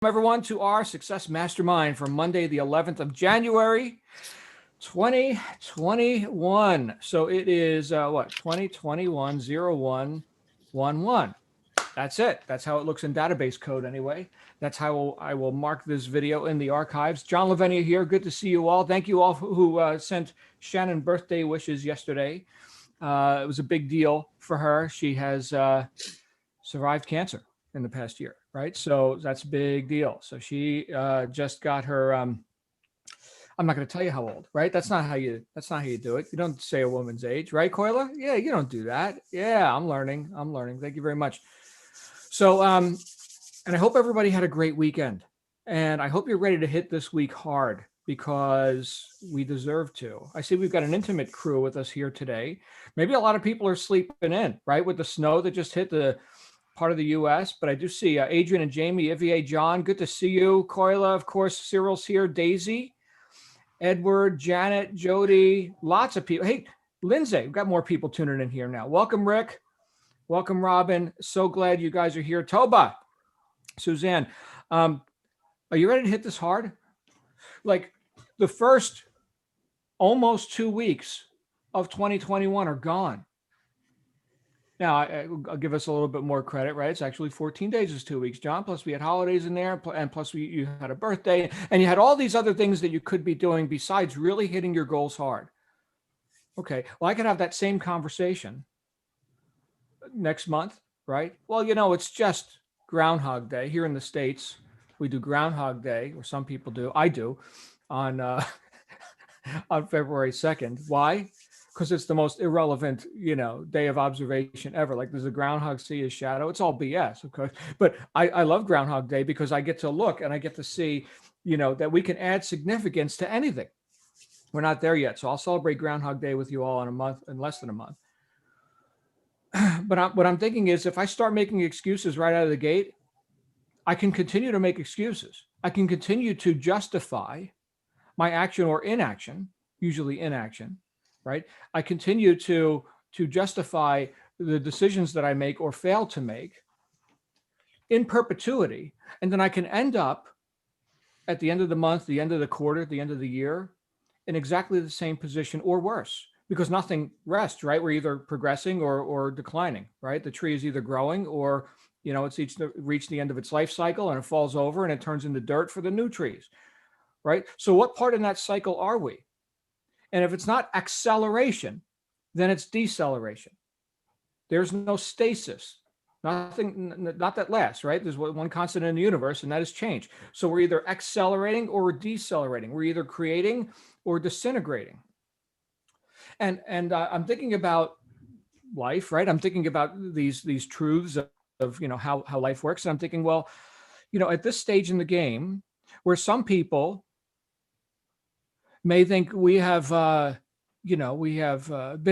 everyone, to our Success Mastermind for Monday, the 11th of January, 2021. So it is 2021-01-11. That's it. That's how it looks in database code anyway. That's how I will mark this video in the archives. John Lavenia here. Good to see you all. Thank you all who sent Shannon birthday wishes yesterday. It was a big deal for her. She has survived cancer in the past year, right? So that's a big deal. So she just got her. I'm not going to tell you how old, right? That's not how you do it. You don't say a woman's age, right, Coila? Yeah, you don't do that. Yeah, I'm learning. Thank you very much. So, and I hope everybody had a great weekend, and I hope you're ready to hit this week hard because we deserve to. I see we've got an intimate crew with us here today. Maybe a lot of people are sleeping in, right, with the snow that just hit the part of the U.S., but I do see Adrian and Jamie, Ivier, John, good to see you. Coila, of course, Cyril's here, Daisy, Edward, Janet, Jody, lots of people. Hey, Lindsay, we've got more people tuning in here now. Welcome, Rick. Welcome, Robin. So glad you guys are here. Toba, Suzanne, are you ready to hit this hard? Like the first almost 2 weeks of 2021 are gone. Now, I'll give us a little bit more credit, right? It's actually 14 days is 2 weeks, John. Plus we had holidays in there, and plus you had a birthday, and you had all these other things that you could be doing besides really hitting your goals hard. Okay, well, I could have that same conversation next month, right? Well, it's just Groundhog Day here in the States. We do Groundhog Day, or some people do. I do on on February 2nd. Why? Because it's the most irrelevant, day of observation ever. Like, does the groundhog see his shadow? It's all BS, of course. But I love Groundhog Day because I get to look and I get to see, that we can add significance to anything. We're not there yet. So I'll celebrate Groundhog Day with you all in less than a month. But what I'm thinking is, if I start making excuses right out of the gate, I can continue to make excuses. I can continue to justify my action or inaction, usually inaction. Right? I continue to justify the decisions that I make or fail to make in perpetuity. And then I can end up at the end of the month, the end of the quarter, the end of the year, in exactly the same position or worse, because nothing rests, right? We're either progressing or declining, right? The tree is either growing or, it's reached the end of its life cycle and it falls over and it turns into dirt for the new trees, right? So what part in that cycle are we? And if it's not acceleration, then it's deceleration. There's no stasis, nothing, not that lasts, right? There's one constant in the universe, and that is change. So we're either accelerating or we're decelerating. We're either creating or disintegrating. And I'm thinking about life, right? I'm thinking about these truths of how life works. And I'm thinking, well, at this stage in the game, where some people may think we have, been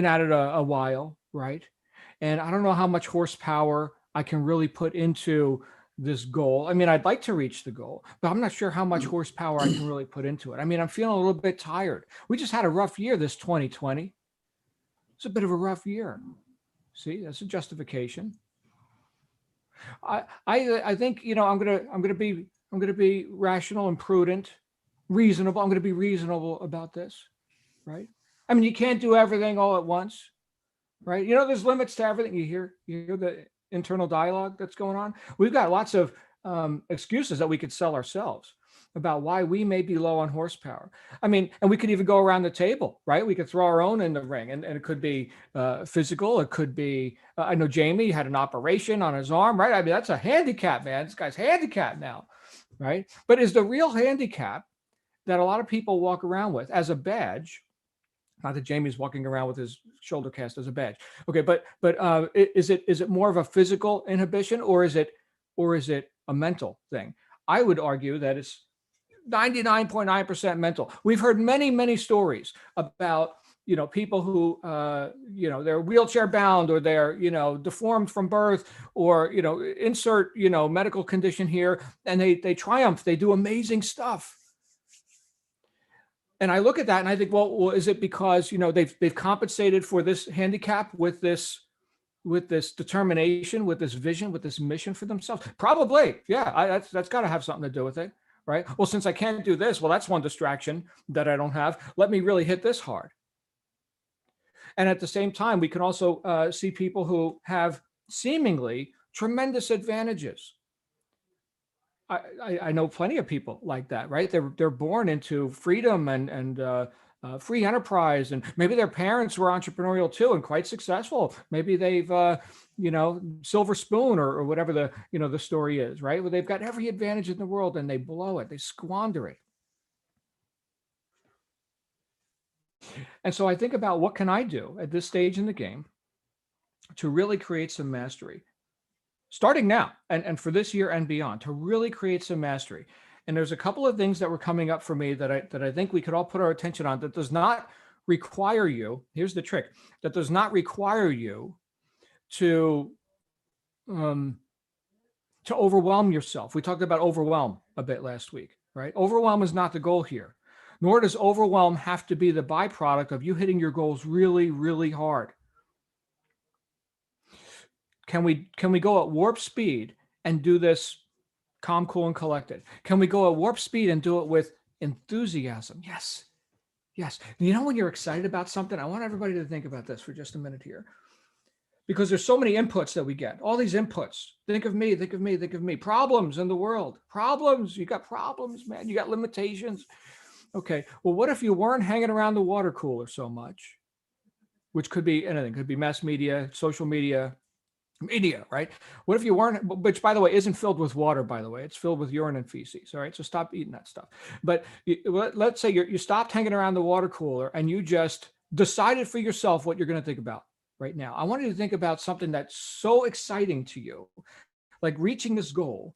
at it a while, right? And I don't know how much horsepower I can really put into this goal. I mean, I'd like to reach the goal, but I'm not sure how much horsepower I can really put into it. I mean, I'm feeling a little bit tired. We just had a rough year, this 2020. It's a bit of a rough year. See, that's a justification. I think, I'm gonna be rational and prudent. Reasonable. I'm going to be reasonable about this, right? I mean, you can't do everything all at once, right? There's limits to everything. You hear the internal dialogue that's going on. We've got lots of excuses that we could sell ourselves about why we may be low on horsepower. I mean, and we could even go around the table, right? We could throw our own in the ring, and it could be physical. It could be, I know Jamie had an operation on his arm, right? I mean, that's a handicap, man. This guy's handicapped now, right? But is the real handicap that a lot of people walk around with as a badge, not that Jamie's walking around with his shoulder cast as a badge. Okay, but is it more of a physical inhibition, or is it a mental thing? I would argue that it's 99.9% mental. We've heard many stories about people who they're wheelchair bound, or they're deformed from birth, or insert medical condition here, and they triumph. They do amazing stuff. And I look at that and I think, well, is it because, they've compensated for this handicap with this with this determination, with this vision, with this mission for themselves? Probably. Yeah, that's got to have something to do with it, right? Well, since I can't do this, well, that's one distraction that I don't have. Let me really hit this hard. And at the same time, we can also see people who have seemingly tremendous advantages. I know plenty of people like that, right? They're born into freedom and free enterprise, and maybe their parents were entrepreneurial too and quite successful. Maybe they've silver spoon or whatever the story is, right? Where they've got every advantage in the world and they blow it, they squander it. And so I think about, what can I do at this stage in the game to really create some mastery, starting now and for this year and beyond, to really create some mastery. And there's a couple of things that were coming up for me that I think we could all put our attention on, that does not require you. Here's the trick: that does not require you to overwhelm yourself. We talked about overwhelm a bit last week, right? Overwhelm is not the goal here, nor does overwhelm have to be the byproduct of you hitting your goals really, really hard. Can we go at warp speed and do this calm, cool, and collected? Can we go at warp speed and do it with enthusiasm? Yes. Yes. You know, when you're excited about something, I want everybody to think about this for just a minute here, because there's so many inputs that we get, all these inputs. Think of me, think of me, think of me. Problems in the world, problems. You got problems, man. You got limitations. Okay. Well, what if you weren't hanging around the water cooler so much? Which could be anything. Could be mass media, social media, right? What if you weren't, which by the way isn't filled with water, by the way, it's filled with urine and feces. All right, so stop eating that stuff. But let's say you stopped hanging around the water cooler and you just decided for yourself what you're going to think about right now. I want you to think about something that's so exciting to you, like reaching this goal.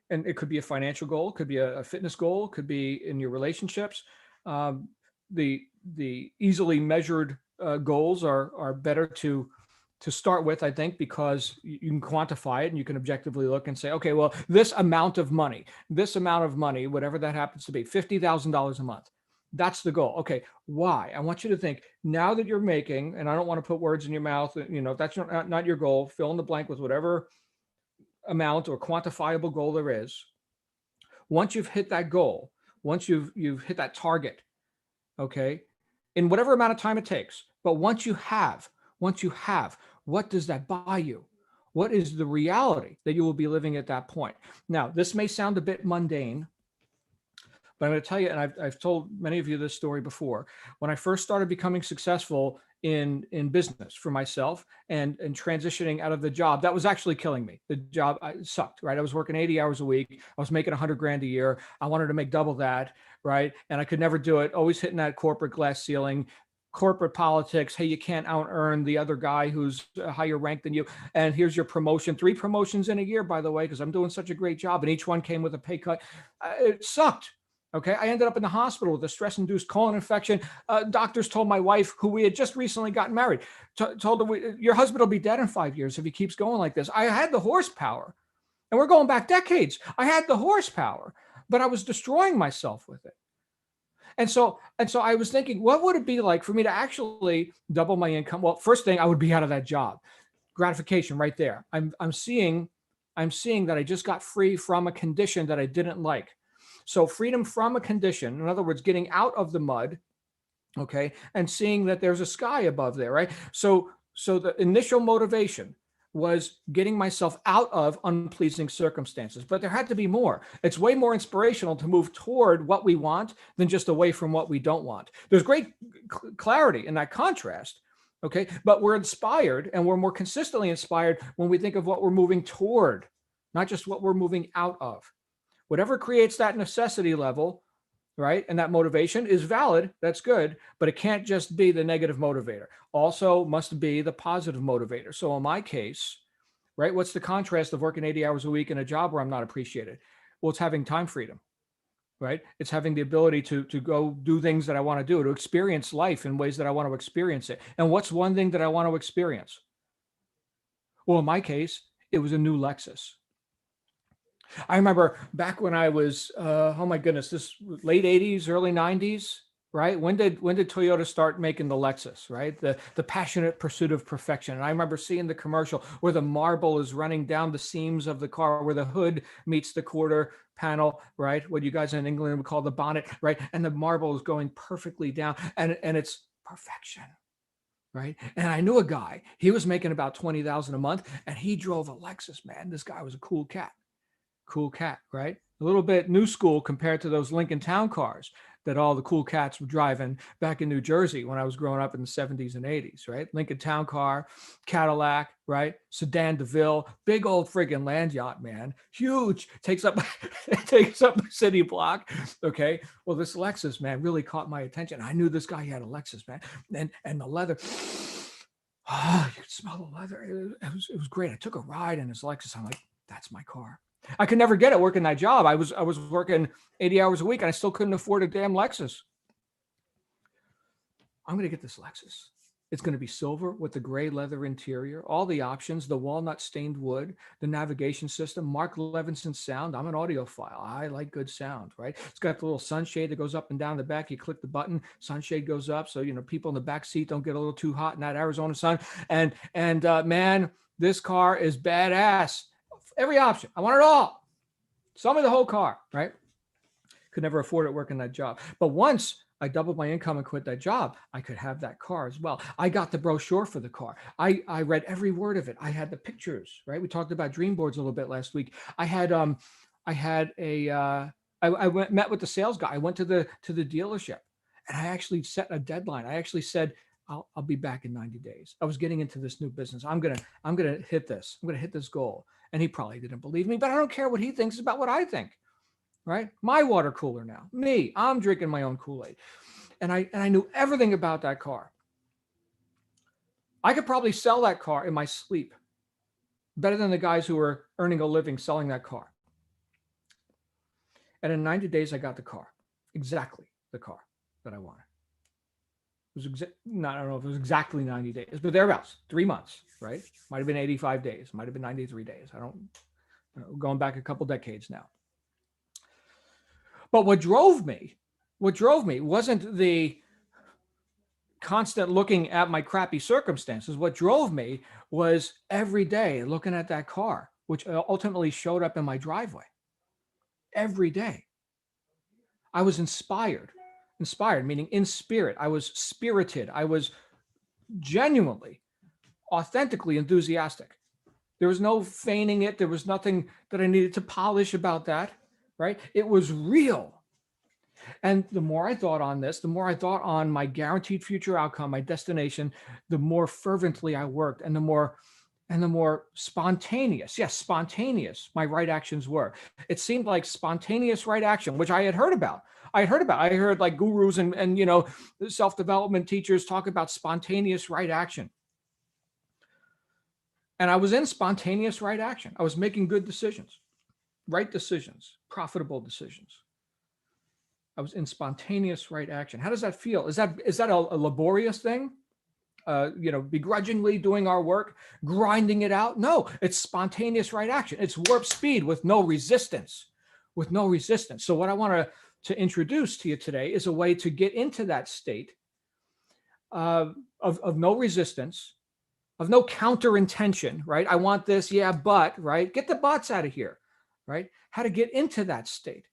And it could be a financial goal, could be a fitness goal, could be in your relationships. The easily measured goals are better to start with, I think, because you can quantify it and you can objectively look and say, okay, well, this amount of money, whatever that happens to be, $50,000 a month, that's the goal. Okay, why? I want you to think, now that you're making, and I don't want to put words in your mouth, that's not your goal, fill in the blank with whatever amount or quantifiable goal there is. Once you've hit that goal, once you've hit that target, okay, in whatever amount of time it takes, but once you have, what does that buy you? What is the reality that you will be living at that point? Now, this may sound a bit mundane, but I'm going to tell you, and I've told many of you this story before. When I first started becoming successful in business for myself and transitioning out of the job that was actually killing me, the job sucked, right? I was working 80 hours a week. I was making $100,000 a year. I wanted to make double that, right? And I could never do it. Always hitting that corporate glass ceiling. Corporate politics. Hey, you can't out earn the other guy who's higher ranked than you. And here's your promotion. 3 promotions in a year, by the way, because I'm doing such a great job. And each one cmed with a pay cut. It sucked. Okay. I ended up in the hospital with a stress-induced colon infection. Doctors told my wife, who we had just recently gotten married, told her, your husband will be dead in 5 years if he keeps going like this. I had the horsepower, and we're going back decades. I had the horsepower, but I was destroying myself with it. And so I was thinking, what would it be like for me to actually double my income? Well, first thing, I would be out of that job. Gratification right there. I'm seeing that I just got free from a condition that I didn't like. So freedom from a condition, in other words, getting out of the mud, okay, and seeing that there's a sky above there, right? So the initial motivation was getting myself out of unpleasing circumstances, but there had to be more. It's way more inspirational to move toward what we want than just away from what we don't want. There's great clarity in that contrast, okay? But we're inspired, and we're more consistently inspired when we think of what we're moving toward, not just what we're moving out of. Whatever creates that necessity level, right, and that motivation is valid, that's good, but it can't just be the negative motivator. Also must be the positive motivator. So in my case, right, what's the contrast of working 80 hours a week in a job where I'm not appreciated? Well, it's having time freedom, right? It's having the ability to go do things that I want to do, to experience life in ways that I want to experience it. And what's one thing that I want to experience? Well, in my case, it was a new Lexus. I remember back when I was, oh my goodness, this late 80s, early 90s, right? When did Toyota start making the Lexus, right? The passionate pursuit of perfection. And I remember seeing the commercial where the marble is running down the seams of the car, where the hood meets the quarter panel, right? What you guys in England would call the bonnet, right? And the marble is going perfectly down, and it's perfection. Right. And I knew a guy, he was making about 20,000 a month, and he drove a Lexus, man. This guy was a cool cat, right? A little bit new school compared to those Lincoln Town cars that all the cool cats were driving back in New Jersey when I was growing up in the 70s and 80s, right? Lincoln Town car, Cadillac, right? Sedan DeVille, big old friggin' land yacht, man. Huge, takes up a city block. Okay. Well, this Lexus, man, really caught my attention. I knew this guy had a Lexus, man. And the leather, you could smell the leather. It was great. I took a ride in his Lexus. I'm like, that's my car. I could never get it working that job. I was working 80 hours a week, and I still couldn't afford a damn Lexus. I'm going to get this Lexus. It's going to be silver with the gray leather interior, all the options, the walnut stained wood, the navigation system, Mark Levinson sound. I'm an audiophile. I like good sound, right? It's got the little sunshade that goes up and down the back. You click the button, sunshade goes up. So, people in the back seat don't get a little too hot in that Arizona sun. And man, this car is badass. Every option. I want it all. Sell me the whole car, right? Could never afford it working that job. But once I doubled my income and quit that job, I could have that car as well. I got the brochure for the car. I read every word of it. I had the pictures, right? We talked about dream boards a little bit last week. I met with the sales guy. I went to the dealership, and I actually set a deadline. I actually said, I'll be back in 90 days. I was getting into this new business. I'm gonna hit this. I'm gonna hit this goal. And he probably didn't believe me, but I don't care what he thinks about what I think, right? My water cooler now, me, I'm drinking my own Kool-Aid. And I knew everything about that car. I could probably sell that car in my sleep better than the guys who were earning a living selling that car. And in 90 days, I got the car, exactly the car that I wanted. It was I don't know if it was exactly 90 days, but thereabouts, 3 months, right? Might have been 85 days, might have been 93 days. I don't, going back a couple decades now. But what drove me wasn't the constant looking at my crappy circumstances. What drove me was every day looking at that car, which ultimately showed up in my driveway. Every day. I was inspired, meaning in spirit. I was spirited. I was genuinely, authentically enthusiastic. There was no feigning it. There was nothing that I needed to polish about that, right? It was real. And the more I thought on this, the more I thought on my guaranteed future outcome, my destination, the more fervently I worked, and the more spontaneous, yes, spontaneous my right actions were. It seemed like spontaneous right action, which I had heard about. I heard like gurus and self-development teachers talk about spontaneous right action. And I was in spontaneous right action. I was making good decisions, right decisions, profitable decisions. I was in spontaneous right action. How does that feel? Is that a laborious thing? Begrudgingly doing our work, grinding it out? No, it's spontaneous right action. It's warp speed with no resistance, So what I want to introduce to you today is a way to get into that state of no resistance, of no counter intention, right? I want this, yeah, but, right? Get the buts out of here, right? How to get into that state.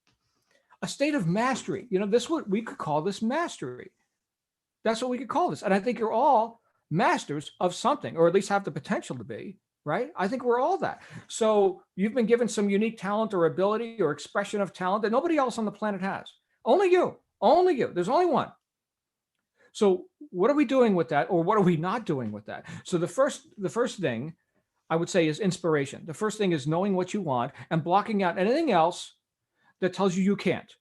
A state of mastery. We could call this mastery. That's what we could call this. And I think you're all masters of something, or at least have the potential to be, right? I think we're all that. So you've been given some unique talent or ability or expression of talent that nobody else on the planet has. Only you. There's only one. So what are we doing with that, or what are we not doing with that? So the first thing I would say is inspiration. The first thing is knowing what you want and blocking out anything else that tells you can't.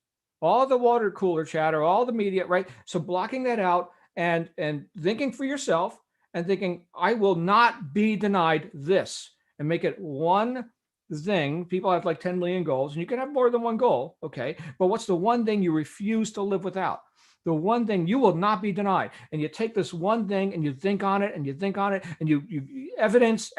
All the water cooler chatter, all the media, right? So blocking that out and thinking for yourself and thinking, I will not be denied this, and make it one thing. People have like 10 million goals, and you can have more than one goal, okay? But what's the one thing you refuse to live without? The one thing you will not be denied. And you take this one thing and you think on it and you evidence.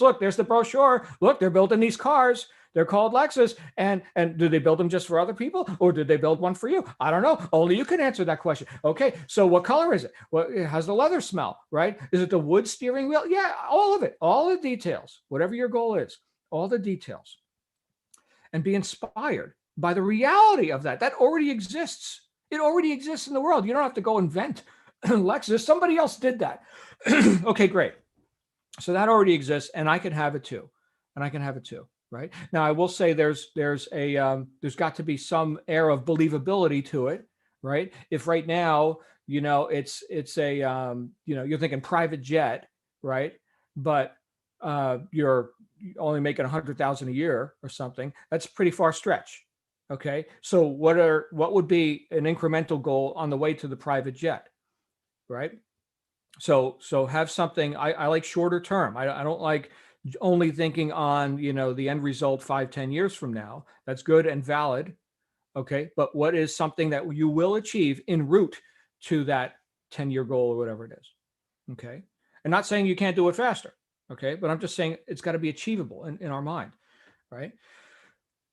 Look, there's the brochure. Look, they're building these cars. They're called Lexus. And do they build them just for other people, or did they build one for you? I don't know. Only you can answer that question. Okay, so what color is it? What how's the leather smell? Right? Is it the wood steering wheel? Yeah, all of it, all the details, whatever your goal is, all the details, and be inspired by the reality of that. That already exists. It already exists in the world. You don't have to go invent Lexus. Somebody else did that. Okay, great. So that already exists, and I can have it too. And I can have it too. Right now, I will say there's got to be some air of believability to it. Right. If right now, it's a you're thinking private jet, right? But you're only making 100,000 a year or something. That's a pretty far stretch. Okay. So what would be an incremental goal on the way to the private jet? Right. So have something. I like shorter term. I don't like only thinking on the end result 5-10 years from now. That's good and valid. Okay. But what is something that you will achieve en route to that 10-year goal or whatever it is? Okay. And not saying you can't do it faster. Okay. But I'm just saying it's got to be achievable in our mind. Right.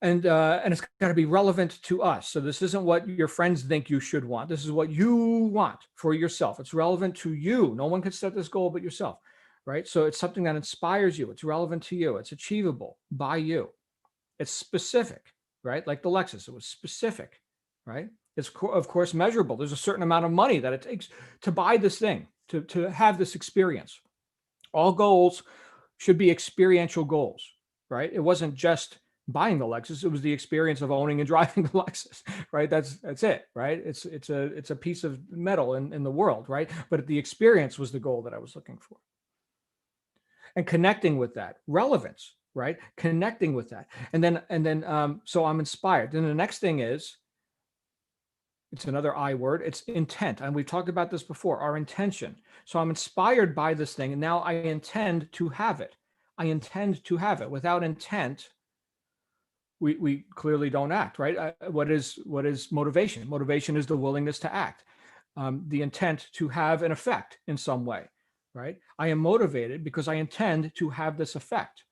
And it's got to be relevant to us. So this isn't what your friends think you should want. This is what you want for yourself. It's relevant to you. No one can set this goal but yourself, right? So it's something that inspires you. It's relevant to you. It's achievable by you. It's specific, right? Like the Lexus, it was specific, right? It's of course measurable. There's a certain amount of money that it takes to buy this thing, to have this experience. All goals should be experiential goals, right? It wasn't just buying the Lexus; it was the experience of owning and driving the Lexus, right? That's it, right? It's a piece of metal in the world, right? But the experience was the goal that I was looking for, and connecting with that relevance, right? Connecting with that, and then so I'm inspired. Then the next thing is, it's another I word. It's intent. And we've talked about this before, our intention. So I'm inspired by this thing, and now I intend to have it. I intend to have it. Without intent, we clearly don't act, right? What is motivation? Motivation is the willingness to act, the intent to have an effect in some way, right? I am motivated because I intend to have this effect.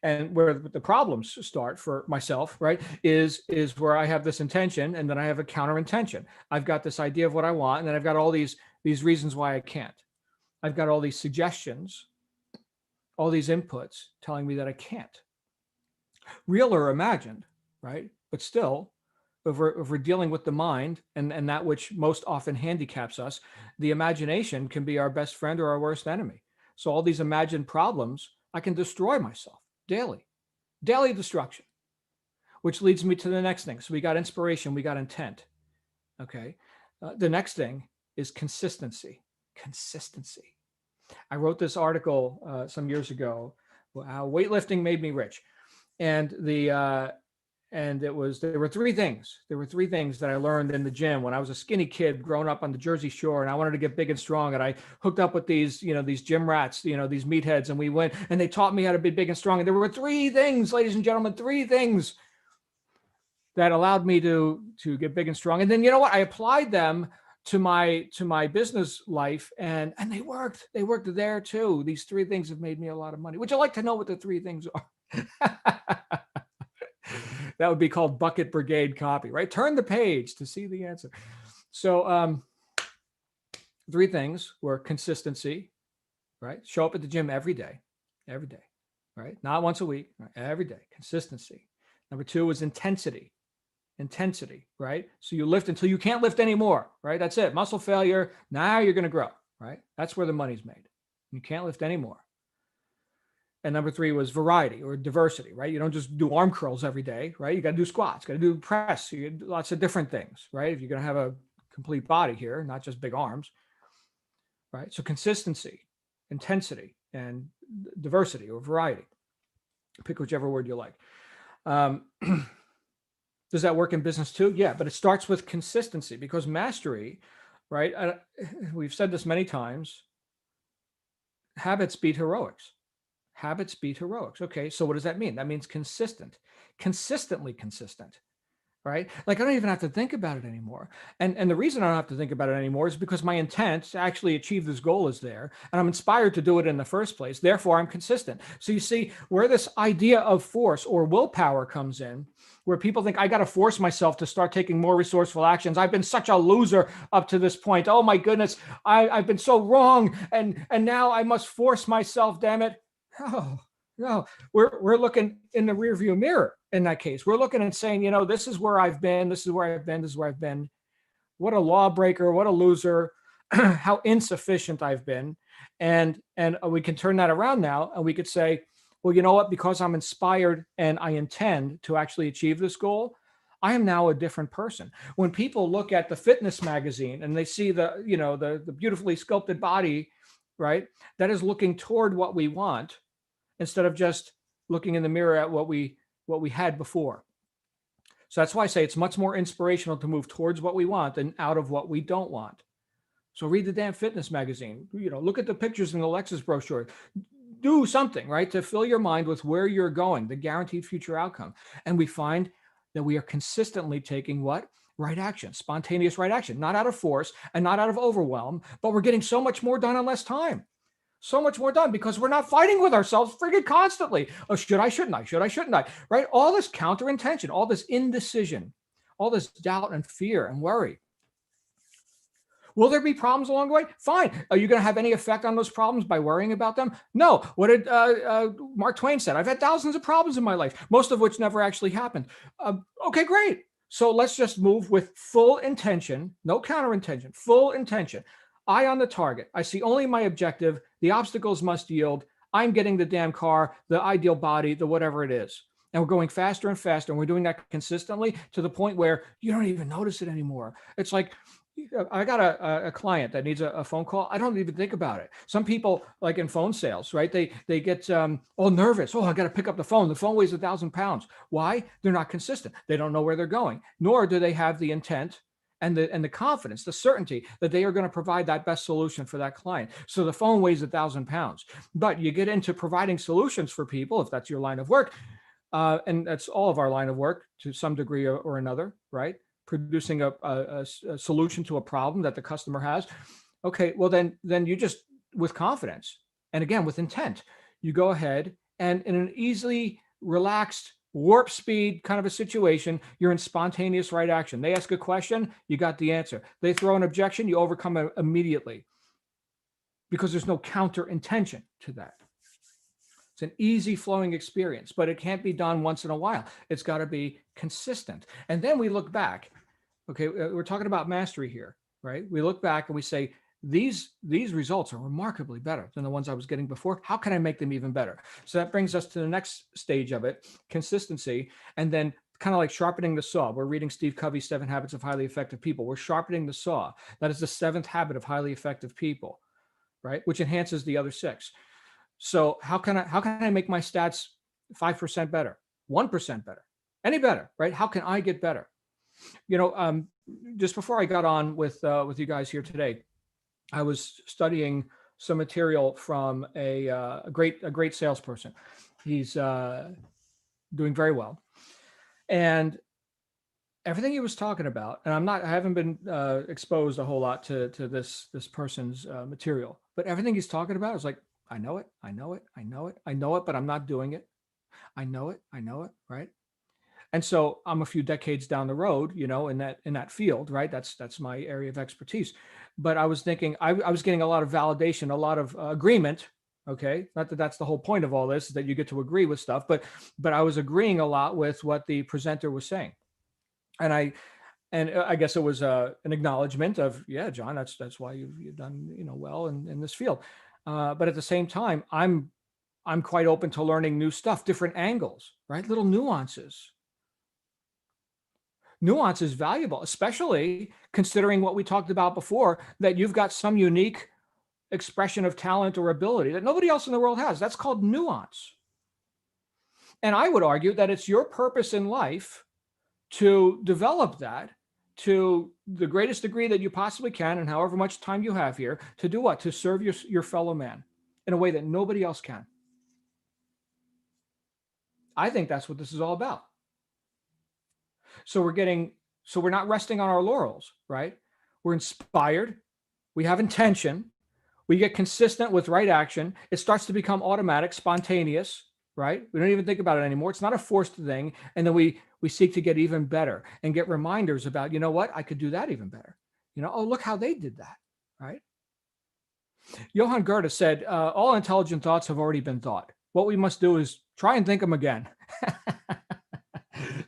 And where the problems start for myself, right, is where I have this intention, and then I have a counter intention. I've got this idea of what I want, and then I've got all these reasons why I can't. I've got all these suggestions, all these inputs telling me that I can't. Real or imagined, right? But still, if we're dealing with the mind and that which most often handicaps us, the imagination can be our best friend or our worst enemy. So all these imagined problems, I can destroy myself daily destruction, which leads me to the next thing. So we got inspiration, we got intent. Okay. The next thing is consistency. Consistency. I wrote this article some years ago, how weightlifting made me rich. And there were three things. There were three things that I learned in the gym when I was a skinny kid growing up on the Jersey Shore, and I wanted to get big and strong. And I hooked up with these gym rats, these meatheads, and we went and they taught me how to be big and strong. And there were three things, ladies and gentlemen, three things that allowed me to get big and strong. And then you know what? I applied them to my business life, and they worked. They worked there too. These three things have made me a lot of money. Would you like to know what the three things are? That would be called bucket brigade copy, right? Turn the page to see the answer. So three things were consistency, right? Show up at the gym every day, right? Not once a week, right? Every day, consistency. Number two was intensity, right? So you lift until you can't lift anymore, right? That's it. Muscle failure. Now you're going to grow, right? That's where the money's made. You can't lift anymore. And number three was variety or diversity, right? You don't just do arm curls every day, right? You got to do squats, got to do press, you do lots of different things, right? If you're going to have a complete body here, not just big arms, right? So consistency, intensity, and diversity or variety. Pick whichever word you like. Does that work in business too? Yeah, but it starts with consistency, because mastery, right? We've said this many times. Habits beat heroics. Habits beat heroics. Okay, so what does that mean? That means consistently consistent, right? Like I don't even have to think about it anymore. And the reason I don't have to think about it anymore is because my intent to actually achieve this goal is there, and I'm inspired to do it in the first place. Therefore, I'm consistent. So you see where this idea of force or willpower comes in, where people think I got to force myself to start taking more resourceful actions. I've been such a loser up to this point. Oh my goodness, I've been so wrong, and now I must force myself. Damn it! Oh, no, we're looking in the rearview mirror in that case. We're looking and saying, this is where I've been, this is where I've been, this is where I've been. What a lawbreaker, what a loser, how insufficient I've been. And we can turn that around now and we could say, well, you know what? Because I'm inspired and I intend to actually achieve this goal, I am now a different person. When people look at the fitness magazine and they see the beautifully sculpted body, right, that is looking toward what we want, instead of just looking in the mirror at what we had before. So that's why I say it's much more inspirational to move towards what we want than out of what we don't want. So read the damn fitness magazine. Look at the pictures in the Lexus brochure. Do something, right, to fill your mind with where you're going, the guaranteed future outcome. And we find that we are consistently taking what? Right action, spontaneous right action, not out of force and not out of overwhelm, but we're getting so much more done in less time. So much more done because we're not fighting with ourselves friggin' constantly. Oh, should I, shouldn't I? Should I, shouldn't I? Right? All this counter intention, all this indecision, all this doubt and fear and worry. Will there be problems along the way? Fine. Are you going to have any effect on those problems by worrying about them? No. What did Mark Twain said? I've had thousands of problems in my life, most of which never actually happened. Okay, great. So let's just move with full intention, no counter intention, full intention. Eye on the target. I see only my objective. The obstacles must yield. I'm getting the damn car, the ideal body, the whatever it is. And we're going faster and faster. And we're doing that consistently to the point where you don't even notice it anymore. It's like, I got a client that needs a phone call. I don't even think about it. Some people, like in phone sales, right? They get all nervous. Oh, I got to pick up the phone. The phone weighs 1,000 pounds. Why? They're not consistent. They don't know where they're going, nor do they have the intent and the confidence, the certainty that they are going to provide that best solution for that client. So the phone weighs 1,000 pounds. But you get into providing solutions for people, if that's your line of work, and that's all of our line of work to some degree or another, right? Producing a solution to a problem that the customer has. Okay, well then you just, with confidence and again with intent, you go ahead and in an easily relaxed warp speed kind of a situation, you're in spontaneous right action. They ask a question, you got the answer. They throw an objection, you overcome it immediately because there's no counter intention to that. It's an easy flowing experience, but it can't be done once in a while. It's got to be consistent. And then we look back. Okay, we're talking about mastery here, right? We look back and we say, these results are remarkably better than the ones I was getting before. How can I make them even better? So that brings us to the next stage of it, consistency, and then kind of like sharpening the saw. We're reading Steve Covey's 7 Habits of Highly Effective People. We're sharpening the saw. That is the 7th habit of highly effective people, right? Which enhances the other 6. So how can I make my stats 5% better, 1% better, any better, right? How can I get better? Just before I got on with you guys here today, I was studying some material from a great salesperson. He's doing very well, and everything he was talking about, and I haven't been exposed a whole lot to this person's material, but everything he's talking about is like, I know it, but I'm not doing it. I know it, right? And so I'm a few decades down the road, in that field, right? That's my area of expertise. But I was thinking, I was getting a lot of validation, a lot of agreement. Okay, not that that's the whole point of all this, is that you get to agree with stuff, but I was agreeing a lot with what the presenter was saying, and I guess it was an acknowledgement of, yeah, John, that's why you've done well in this field. But at the same time, I'm quite open to learning new stuff, different angles, right? Little nuances. Nuance is valuable, especially considering what we talked about before, that you've got some unique expression of talent or ability that nobody else in the world has. That's called nuance. And I would argue that it's your purpose in life to develop that to the greatest degree that you possibly can, and however much time you have here, to do what? To serve your fellow man in a way that nobody else can. I think that's what this is all about. So we're not resting on our laurels, right? We're inspired. We have intention. We get consistent with right action. It starts to become automatic, spontaneous, right? We don't even think about it anymore. It's not a forced thing. And then we seek to get even better and get reminders about, you know what, I could do that even better. Oh, look how they did that, right? Johann Goethe said, all intelligent thoughts have already been thought. What we must do is try and think them again.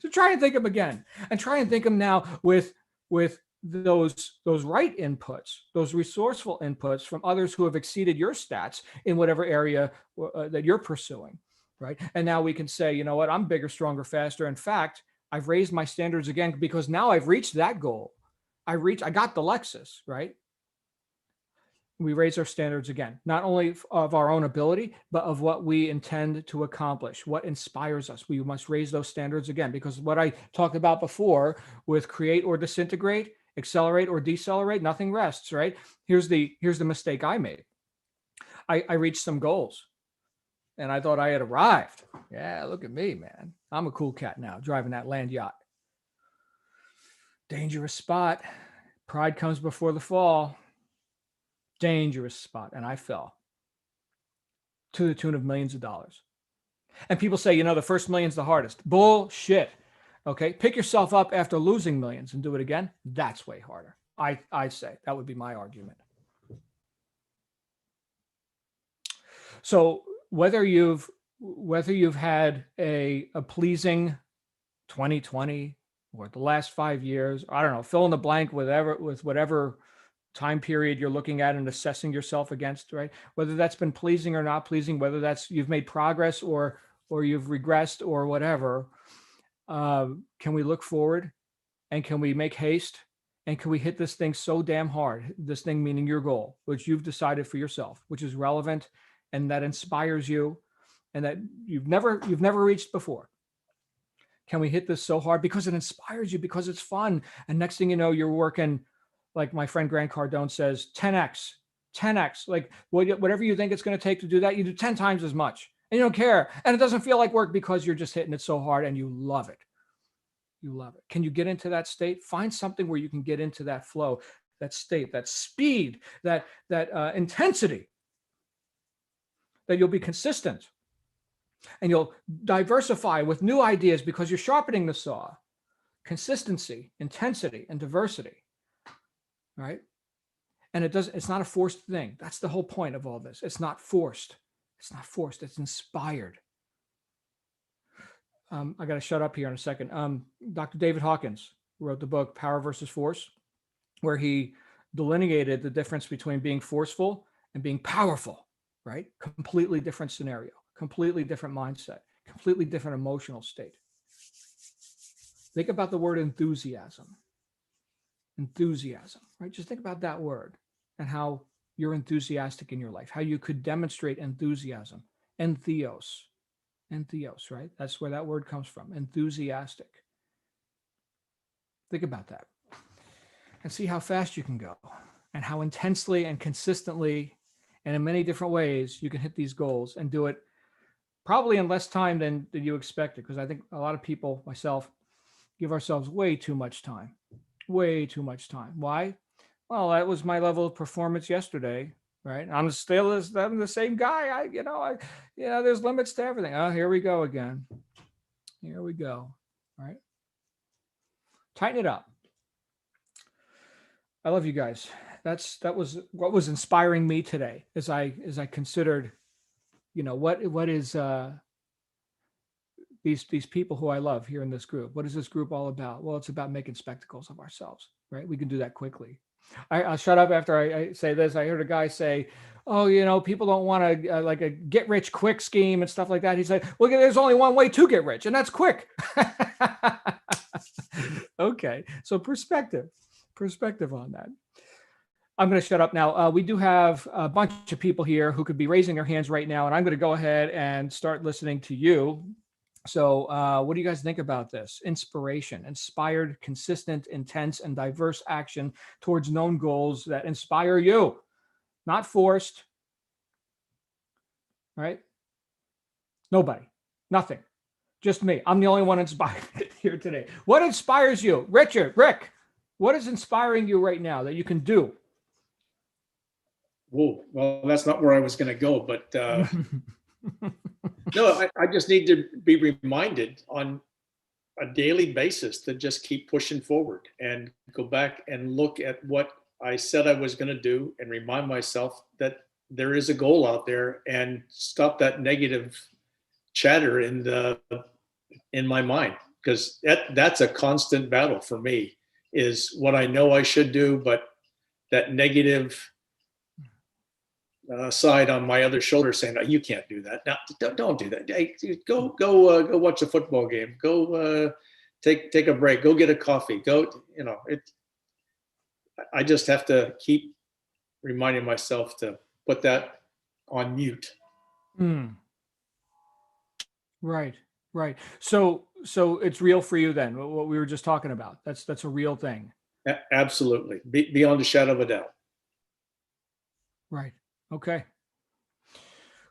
So try and think them again, and try and think them now with those right inputs, those resourceful inputs from others who have exceeded your stats in whatever area that you're pursuing, right? And now we can say, you know what, I'm bigger, stronger, faster. In fact, I've raised my standards again because now I've reached that goal. I got the Lexus, right? We raise our standards again, not only of our own ability, but of what we intend to accomplish, what inspires us. We must raise those standards again, because what I talked about before with create or disintegrate, accelerate or decelerate, nothing rests, right? Here's the mistake I made. I reached some goals and I thought I had arrived. Yeah, look at me, man. I'm a cool cat now, driving that land yacht. Dangerous spot. Pride comes before the fall. Dangerous spot. And I fell to the tune of millions of dollars. And people say, the first million's the hardest. Bullshit. Okay. Pick yourself up after losing millions and do it again. That's way harder. I say that would be my argument. So whether you've had a pleasing 2020 or the last 5 years, I don't know, fill in the blank with whatever time period you're looking at and assessing yourself against, right? Whether that's been pleasing or not pleasing, whether that's you've made progress or you've regressed or whatever, can we look forward and can we make haste and can we hit this thing so damn hard, this thing meaning your goal, which you've decided for yourself, which is relevant and that inspires you and that you've never reached before. Can we hit this so hard because it inspires you, because it's fun, and next thing you know, you're working, like my friend Grant Cardone says, 10x, like whatever you think it's going to take to do that, you do 10 times as much and you don't care. And it doesn't feel like work because you're just hitting it so hard and you love it. You love it. Can you get into that state? Find something where you can get into that flow, that state, that speed, that intensity, that you'll be consistent and you'll diversify with new ideas because you're sharpening the saw. Consistency, intensity, and diversity. Right? And it's not a forced thing. That's the whole point of all this. It's not forced. It's inspired. I got to shut up here in a second. Dr. David Hawkins wrote the book Power versus Force, where he delineated the difference between being forceful and being powerful, right? Completely different scenario, completely different mindset, completely different emotional state. Think about the word enthusiasm, right? Just think about that word and how you're enthusiastic in your life, how you could demonstrate enthusiasm. Entheos, right? That's where that word comes from, enthusiastic. Think about that and see how fast you can go and how intensely and consistently and in many different ways you can hit these goals and do it probably in less time than you expected. Because I think a lot of people, myself, give ourselves way too much time. Why? Well, that was my level of performance yesterday, right? I'm the same guy. There's limits to everything. Oh, here we go again. Here we go. All right. Tighten it up. I love you guys. That was what was inspiring me today as I considered, what is these people who I love here in this group. What is this group all about? Well, it's about making spectacles of ourselves, right? We can do that quickly. I'll shut up after I say this. I heard a guy say, oh, people don't want like a get rich quick scheme and stuff like that. He said, well, there's only one way to get rich, and that's quick. Okay. So perspective on that. I'm going to shut up now. We do have a bunch of people here who could be raising their hands right now, and I'm going to go ahead and start listening to you. So what do you guys think about this? Inspiration, inspired, consistent, intense, and diverse action towards known goals that inspire you, not forced, right? Nobody, nothing. Just me. I'm the only one inspired here today. What inspires you? Rick, what is inspiring you right now that you can do? Whoa, well, that's not where I was going to go, but no, I just need to be reminded on a daily basis to just keep pushing forward and go back and look at what I said I was going to do and remind myself that there is a goal out there and stop that negative chatter in my mind, because that's a constant battle for me, is what I know I should do, but that negative side on my other shoulder saying, "No, you can't do that. Now, don't do that. Hey, go watch a football game. Go take a break. Go get a coffee. Go, you know." I just have to keep reminding myself to put that on mute. Mm, right, right. So it's real for you then. What we were just talking about. That's a real thing. Absolutely, beyond a shadow of a doubt. Right. Okay.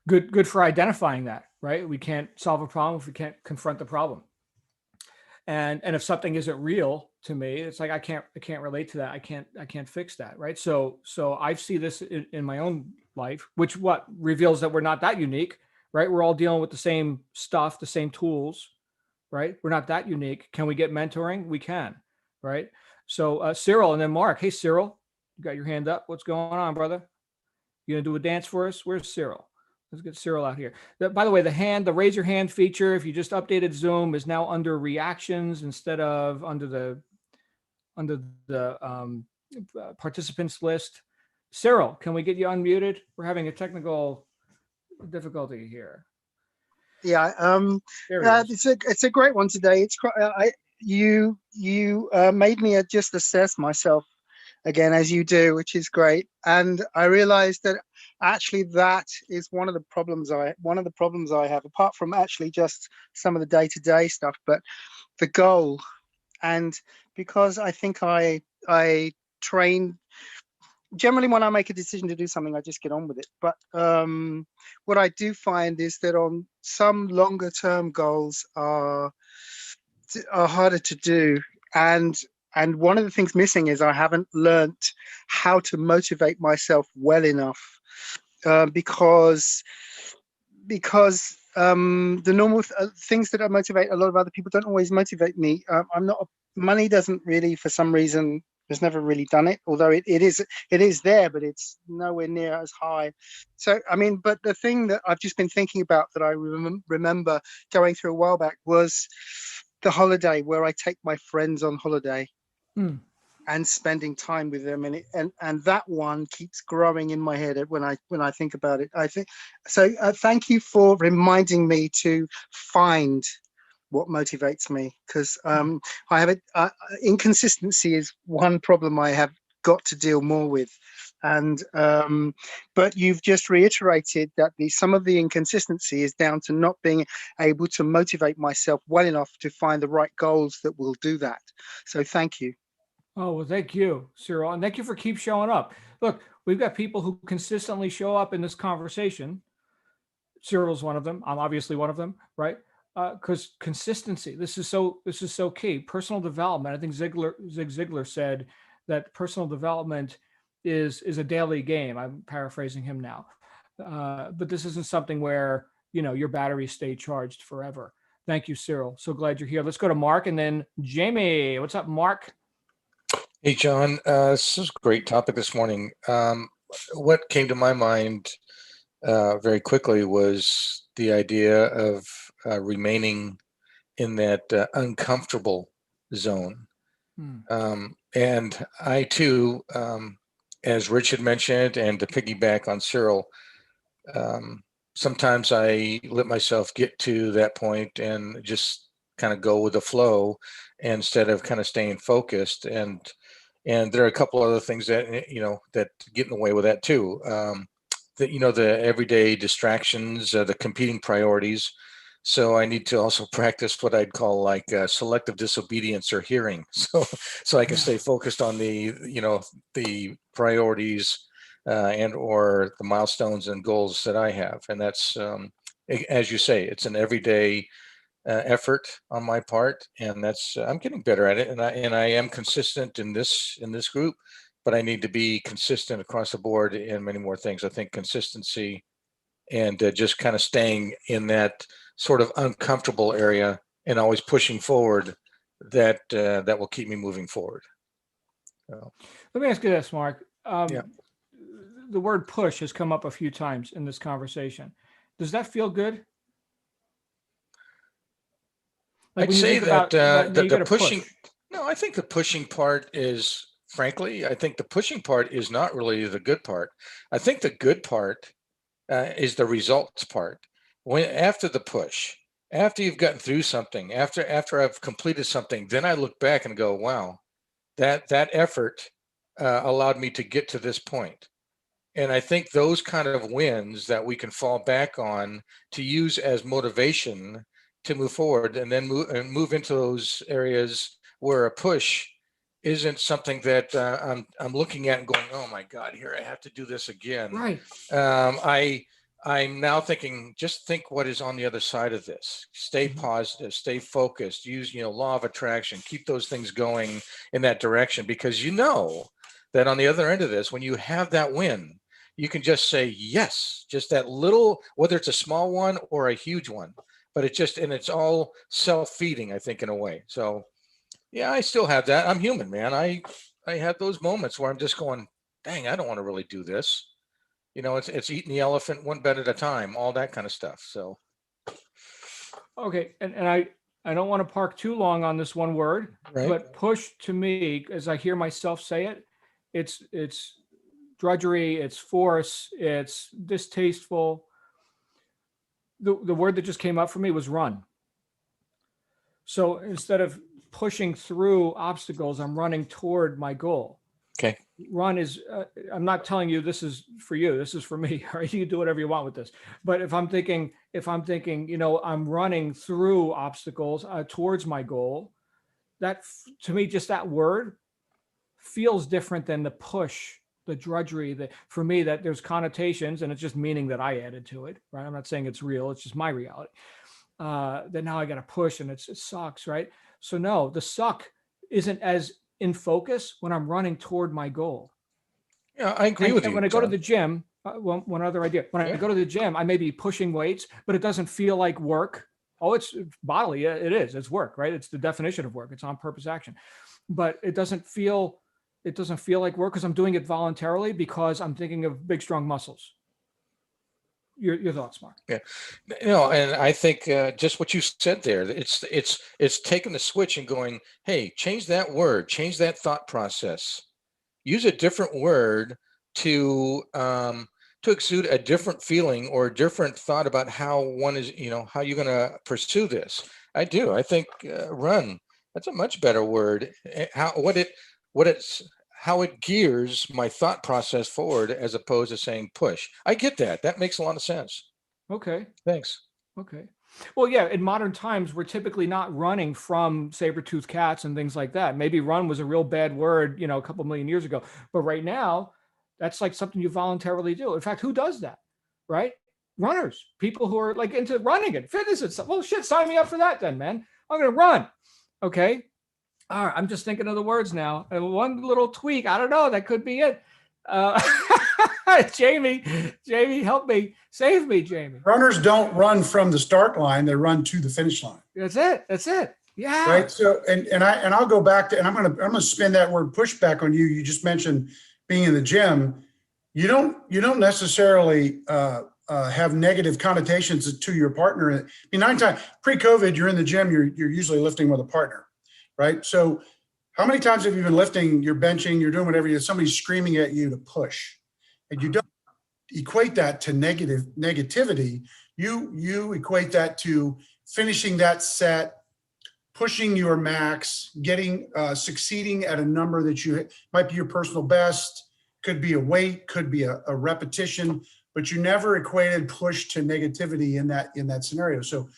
Good for identifying that, right? We can't solve a problem if we can't confront the problem. And if something isn't real to me, it's like I can't relate to that. I can't fix that, right? So I see this in my own life, which what reveals that we're not that unique, right? We're all dealing with the same stuff, the same tools, right? We're not that unique. Can we get mentoring? We can, right? So Cyril and then Mark. Hey Cyril, you got your hand up. What's going on, brother? You gonna do a dance for us? Where's Cyril? Let's get Cyril out here. By the way, the raise your hand feature, if you just updated Zoom, is now under reactions instead of under the participants list. Cyril, can we get you unmuted? We're having a technical difficulty here. Yeah, There he is. it's a great one today. You made me just assess myself again, as you do, which is great. And I realized that actually that is one of the problems I have, apart from actually just some of the day-to-day stuff, but the goal. And because I think I train generally when I make a decision to do something, I just get on with it. But what I do find is that on some longer term goals are harder to do. And one of the things missing is I haven't learnt how to motivate myself well enough, because the normal things that motivate a lot of other people don't always motivate me. Money doesn't really, for some reason, has never really done it, although it is there, but it's nowhere near as high. So I mean, but the thing that I've just been thinking about that I remember going through a while back was the holiday where I take my friends on holiday. And spending time with them, and that one keeps growing in my head when I think about it. I think so. Thank you for reminding me to find what motivates me, because I have inconsistency is one problem I have got to deal more with, and but you've just reiterated that some of the inconsistency is down to not being able to motivate myself well enough to find the right goals that will do that. So thank you. Oh, well, thank you, Cyril. And thank you for keep showing up. Look, we've got people who consistently show up in this conversation. Cyril's one of them. I'm obviously one of them, right? Because consistency, this is so key. Personal development. I think Zig Ziglar said that personal development is a daily game. I'm paraphrasing him now. But this isn't something where, your batteries stay charged forever. Thank you, Cyril. So glad you're here. Let's go to Mark and then Jamie. What's up, Mark? Hey, John, this is a great topic this morning. What came to my mind very quickly was the idea of remaining in that uncomfortable zone. And I too, as Rich had mentioned, and to piggyback on Cyril, sometimes I let myself get to that point and just kind of go with the flow instead of kind of staying focused. And there are a couple other things that that get in the way with that too. The everyday distractions, the competing priorities. So I need to also practice what I'd call like selective disobedience or hearing, so I can stay focused on the priorities and or the milestones and goals that I have. And that's as you say, it's an everyday effort on my part, and that's I'm getting better at it, and I am consistent in this group, but I need to be consistent across the board in many more things. I think consistency and just kind of staying in that sort of uncomfortable area and always pushing forward, that will keep me moving forward. So, Let me ask you this, Mark. Yeah. The word push has come up a few times in this conversation. Does that feel good? Like I'd when you say think that about you the gotta pushing, push. no, I think the pushing part is, frankly, I think the pushing part is not really the good part. I think the good part is the results part. When after the push, after you've gotten through something, after I've completed something, then I look back and go, wow, that effort allowed me to get to this point. And I think those kind of wins that we can fall back on to use as motivation to move forward, and then move into those areas where a push isn't something that I'm looking at and going, oh my God, here I have to do this again. Right. I'm now thinking, just think what is on the other side of this. Stay positive, stay focused, use, law of attraction, keep those things going in that direction, because that on the other end of this, when you have that win, you can just say yes, just that little, whether it's a small one or a huge one, but it's all self-feeding, I think, in a way. So yeah, I still have that. I'm human, man. I have those moments where I'm just going, dang, I don't want to really do this. It's eating the elephant one bit at a time, all that kind of stuff. So Okay. And I don't want to park too long on this one word, right. but push to me, as I hear myself say it, it's drudgery, it's force, it's distasteful. The word that just came up for me was run. So instead of pushing through obstacles, I'm running toward my goal. Okay. Run is, I'm not telling you this is for you, this is for me. Or you do whatever you want with this. But if I'm thinking, I'm running through obstacles towards my goal, that to me, just that word feels different than the push, the drudgery. For me, that there's connotations, and it's just meaning that I added to it, right? I'm not saying it's real, it's just my reality. That now I got to push, and it sucks, right? So no, the suck isn't as in focus when I'm running toward my goal. Yeah, I agree with you. And when I go to John. the gym, one other idea, when I go to the gym, I may be pushing weights, but it doesn't feel like work. Oh, it's bodily. It is. It's work, right? It's the definition of work. It's on purpose action, but it doesn't feel like work because I'm doing it voluntarily because I'm thinking of big, strong muscles. Your thoughts, Mark? Yeah, and I think just what you said there, it's taking the switch and going, hey, change that word, change that thought process, use a different word to exude a different feeling or a different thought about how one is, how you're going to pursue this. I think run, that's a much better word. How it gears my thought process forward as opposed to saying push. I get that. That makes a lot of sense. Okay. Thanks. Okay. Well, yeah, in modern times, we're typically not running from saber-toothed cats and things like that. Maybe run was a real bad word, a couple million years ago. But right now, that's like something you voluntarily do. In fact, who does that, right? Runners, people who are like into running and fitness and stuff. Well, shit, sign me up for that then, man. I'm going to run. Okay. All right. I'm just thinking of the words now. And one little tweak, I don't know, that could be it. Jamie, help me. Save me, Jamie. Runners don't run from the start line; they run to the finish line. That's it. Yeah. Right. So, and I'll go back to, and I'm gonna spin that word pushback on you. You just mentioned being in the gym. You don't necessarily have negative connotations to your partner. I mean, 9 times pre-COVID, you're in the gym. You're usually lifting with a partner, right? So, how many times have you been lifting? You're benching. You're doing whatever. Somebody's screaming at you to push, and you don't equate that to negativity. You equate that to finishing that set, pushing your max, getting succeeding at a number that you might be your personal best, could be a weight, could be a repetition, but you never equated push to negativity in that scenario. So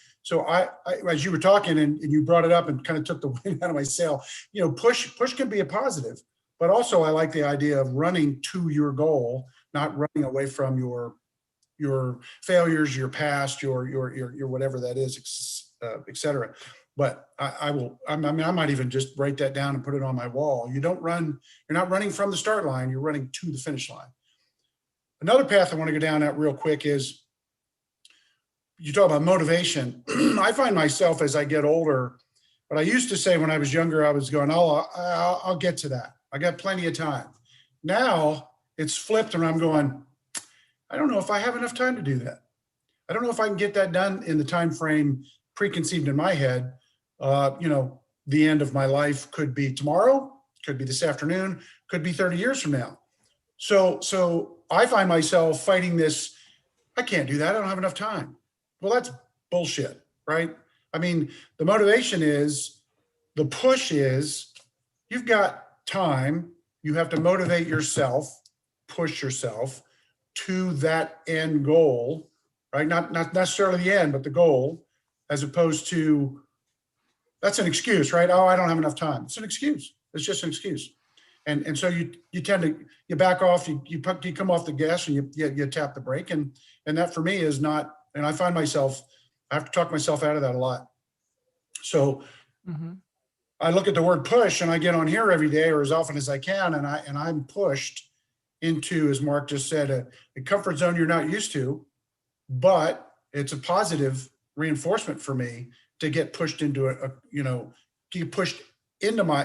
I as you were talking and you brought it up and kind of took the wind out of my sail, push can be a positive, but also I like the idea of running to your goal, not running away from your failures, your past, your whatever that is, et cetera. But I might even just write that down and put it on my wall. You're not running from the start line, you're running to the finish line. Another path I want to go down that real quick is, you talk about motivation. I find myself as I get older, but I used to say when I was younger, I was going, oh, I'll get to that. I got plenty of time. Now it's flipped and I'm going, I don't know if I have enough time to do that. I don't know if I can get that done in the time frame preconceived in my head. The end of my life could be tomorrow, could be this afternoon, could be 30 years from now. So I find myself fighting this. I can't do that. I don't have enough time. Well, that's bullshit, right? I mean, the motivation is, the push is, you've got time. You have to motivate yourself, push yourself to that end goal, right? Not necessarily the end, but the goal, as opposed to, that's an excuse, right? Oh, I don't have enough time. It's an excuse. It's just an excuse. And so you tend to, you back off, you come off the gas and you tap the brake. And that for me is not, and I find myself, I have to talk myself out of that a lot. So I look at the word push and I get on here every day or as often as I can. And I'm pushed into, as Mark just said, a comfort zone you're not used to, but it's a positive reinforcement for me to get pushed into get pushed into my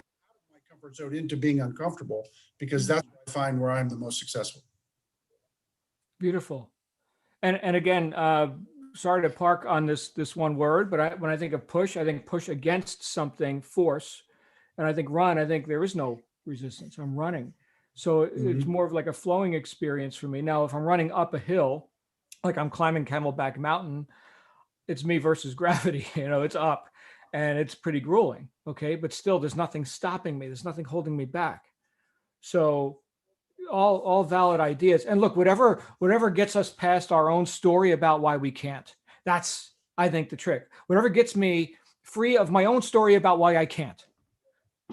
comfort zone, into being uncomfortable, because that's what I find where I'm the most successful. Beautiful. And again, sorry to park on this one word, but when I think of push, I think push against something, force. And I think run, I think there is no resistance. I'm running. So it's more of like a flowing experience for me. Now, if I'm running up a hill, like I'm climbing Camelback Mountain, it's me versus gravity, it's up and it's pretty grueling. Okay. But still there's nothing stopping me. There's nothing holding me back. So all valid ideas. And look, whatever gets us past our own story about why we can't, that's, I think, the trick. Whatever gets me free of my own story about why I can't,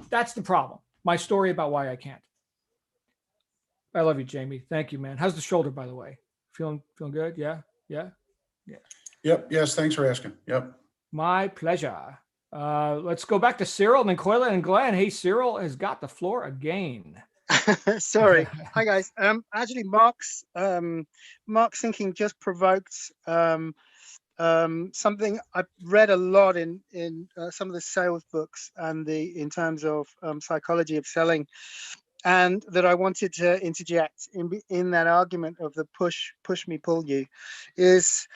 that's the problem. My story about why I can't. I love you, Jamie. Thank you, man. How's the shoulder, by the way? Feeling good? Yeah. Yep. Yes. Thanks for asking. Yep. My pleasure. Let's go back to Cyril and then Coyle and Glenn. Hey, Cyril has got the floor again. Sorry. Hi guys. Actually, Mark's thinking just provoked something I've read a lot in some of the sales books and in terms of psychology of selling, and that I wanted to interject in that argument of the push me, pull you, is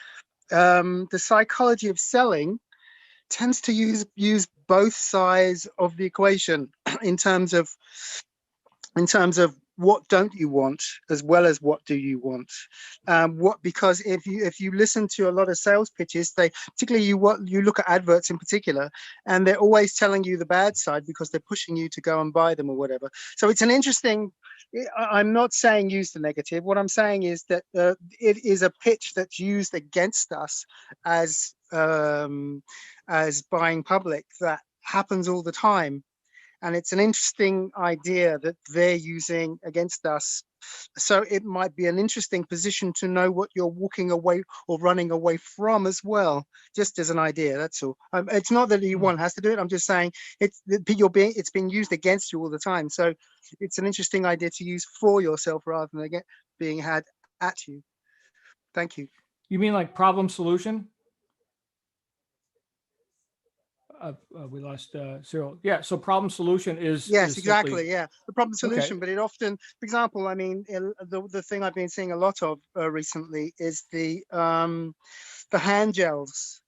the psychology of selling tends to use both sides of the equation in terms of what don't you want as well as what do you want. Because if you listen to a lot of sales pitches, they particularly you look at adverts in particular, and they're always telling you the bad side because they're pushing you to go and buy them or whatever. So it's an interesting. I'm not saying use the negative. What I'm saying is that it is a pitch that's used against us as buying public that happens all the time. And it's an interesting idea that they're using against us. So it might be an interesting position to know what you're walking away or running away from as well, just as an idea. That's all. It's not that one has to do it. I'm just saying it's being used against you all the time. So it's an interesting idea to use for yourself rather than being had at you. Thank you. You mean like problem solution? We lost Cyril. Yeah. So problem solution is exactly. Simply, yeah, the problem solution. Okay. But it often, for example, I mean, the thing I've been seeing a lot of recently is the hand gels,